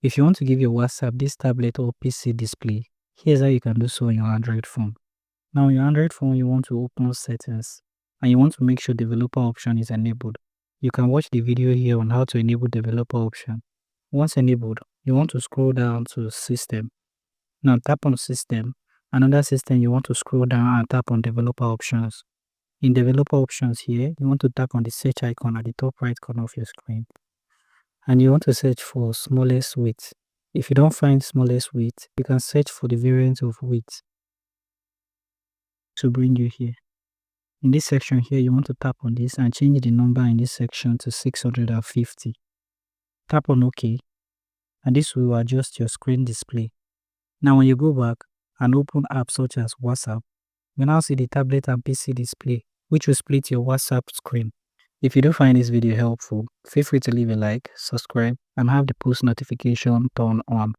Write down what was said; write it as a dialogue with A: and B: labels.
A: If you want to give your WhatsApp this tablet or PC display, here's how you can do so on your Android phone. Now on your Android phone, you want to open settings and you want to make sure developer option is enabled. You can watch the video here on how to enable developer option. Once enabled, you want to scroll down to system. Now tap on system. Another system, you want to scroll down and tap on developer options. In developer options here, you want to tap on the search icon at the top right corner of your screen. And you want to search for smallest width. If you don't find smallest width, you can search for the variant of width to bring you here. In this section here, you want to tap on this and change the number in this section to 650. Tap on OK, and this will adjust your screen display. Now when you go back and open apps such as WhatsApp, you now see the tablet and PC display, which will split your WhatsApp screen. If you do find this video helpful, feel free to leave a like, subscribe, and have the post notification turned on.